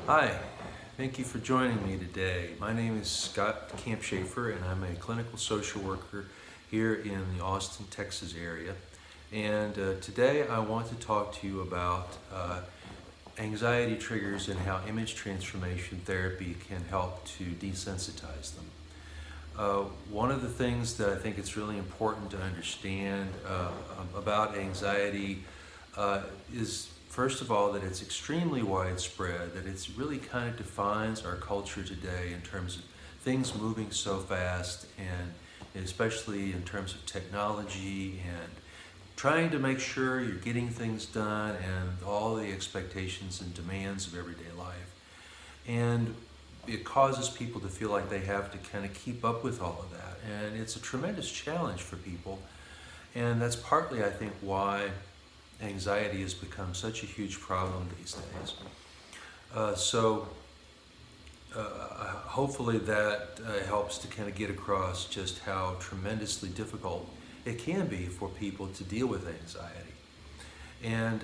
Hi, thank you for joining me today. My name is Scott Campshafer and I'm a clinical social worker here in the Austin, Texas area. And today I want to talk to you about anxiety triggers and how image transformation therapy can help to desensitize them. One of the things that I think it's really important to understand about anxiety is, first of all, that it's extremely widespread, that it's really kind of defines our culture today in terms of things moving so fast, and especially in terms of technology and trying to make sure you're getting things done and all the expectations and demands of everyday life. And it causes people to feel like they have to kind of keep up with all of that. And it's a tremendous challenge for people. And that's partly, I think, why anxiety has become such a huge problem these days. Hopefully that helps to kind of get across just how tremendously difficult it can be for people to deal with anxiety. And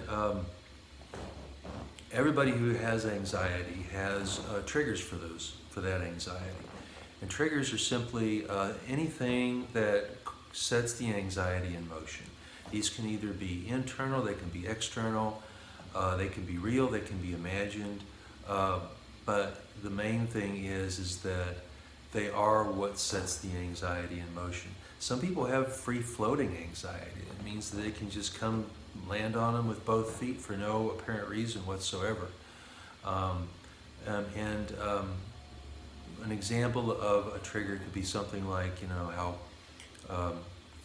everybody who has anxiety has triggers for that anxiety. And triggers are simply anything that sets the anxiety in motion. These can either be internal, they can be external, they can be real, they can be imagined, but the main thing is that they are what sets the anxiety in motion. Some people have free-floating anxiety. It means that they can just come land on them with both feet for no apparent reason whatsoever. An example of a trigger could be something like, how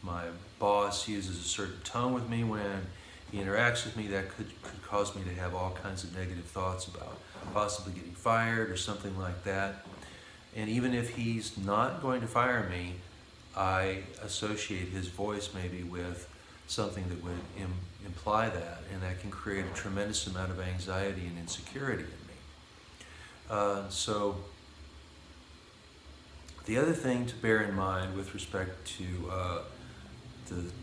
my boss uses a certain tone with me when he interacts with me. That could cause me to have all kinds of negative thoughts about possibly getting fired or something like that. And even if he's not going to fire me, I associate his voice maybe with something that would imply that, and that can create a tremendous amount of anxiety and insecurity in me. So the other thing to bear in mind with respect to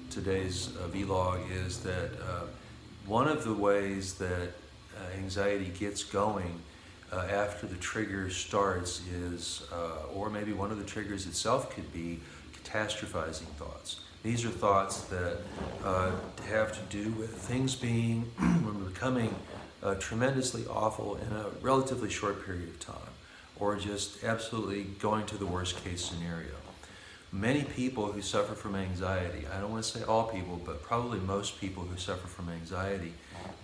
today's vlog is that one of the ways that anxiety gets going after the trigger starts is, or maybe one of the triggers itself could be catastrophizing thoughts. These are thoughts that have to do with things being becoming tremendously awful in a relatively short period of time, or just absolutely going to the worst case scenario. Many people who suffer from anxiety, I don't want to say all people, but probably most people who suffer from anxiety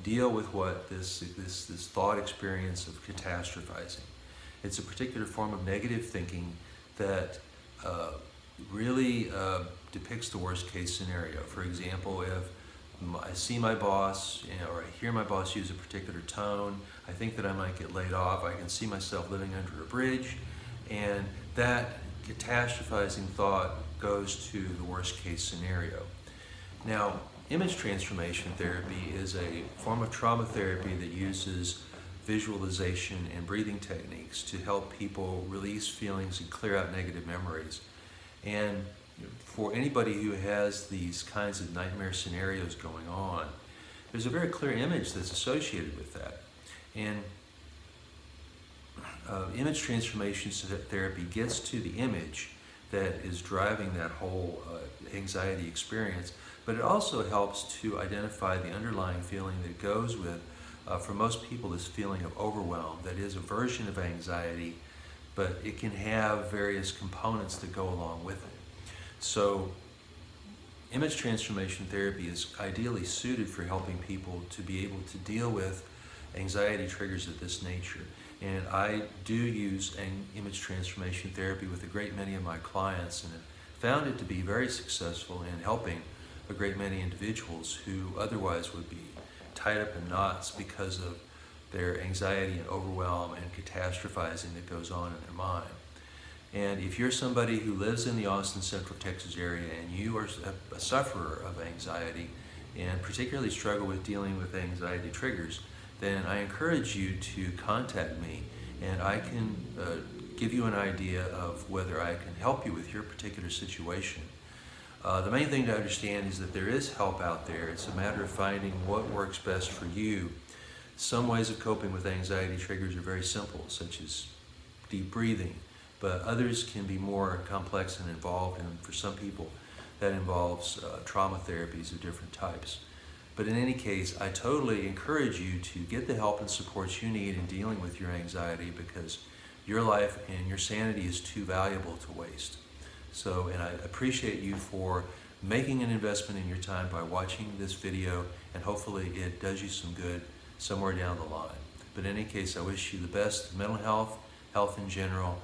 deal with what this thought experience of catastrophizing. It's a particular form of negative thinking that really depicts the worst case scenario. For example, if I see my boss, or I hear my boss use a particular tone, I think that I might get laid off, I can see myself living under a bridge, and that catastrophizing thought goes to the worst case scenario. Now, image transformation therapy is a form of trauma therapy that uses visualization and breathing techniques to help people release feelings and clear out negative memories. And for anybody who has these kinds of nightmare scenarios going on, there's a very clear image that's associated with that. And image transformation therapy gets to the image that is driving that whole anxiety experience, but it also helps to identify the underlying feeling that goes with, for most people, this feeling of overwhelm that is a version of anxiety, but it can have various components that go along with it. So image transformation therapy is ideally suited for helping people to be able to deal with anxiety triggers of this nature. And I do use image transformation therapy with a great many of my clients, and have found it to be very successful in helping a great many individuals who otherwise would be tied up in knots because of their anxiety and overwhelm and catastrophizing that goes on in their mind. And if you're somebody who lives in the Austin, Central Texas area and you are a sufferer of anxiety and particularly struggle with dealing with anxiety triggers, then I encourage you to contact me, and I can give you an idea of whether I can help you with your particular situation. The main thing to understand is that there is help out there. It's a matter of finding what works best for you. Some ways of coping with anxiety triggers are very simple, such as deep breathing, but others can be more complex and involved, and for some people that involves trauma therapies of different types. But in any case, I totally encourage you to get the help and support you need in dealing with your anxiety, because your life and your sanity is too valuable to waste. So, and I appreciate you for making an investment in your time by watching this video, and hopefully it does you some good somewhere down the line. But in any case, I wish you the best mental health, health in general,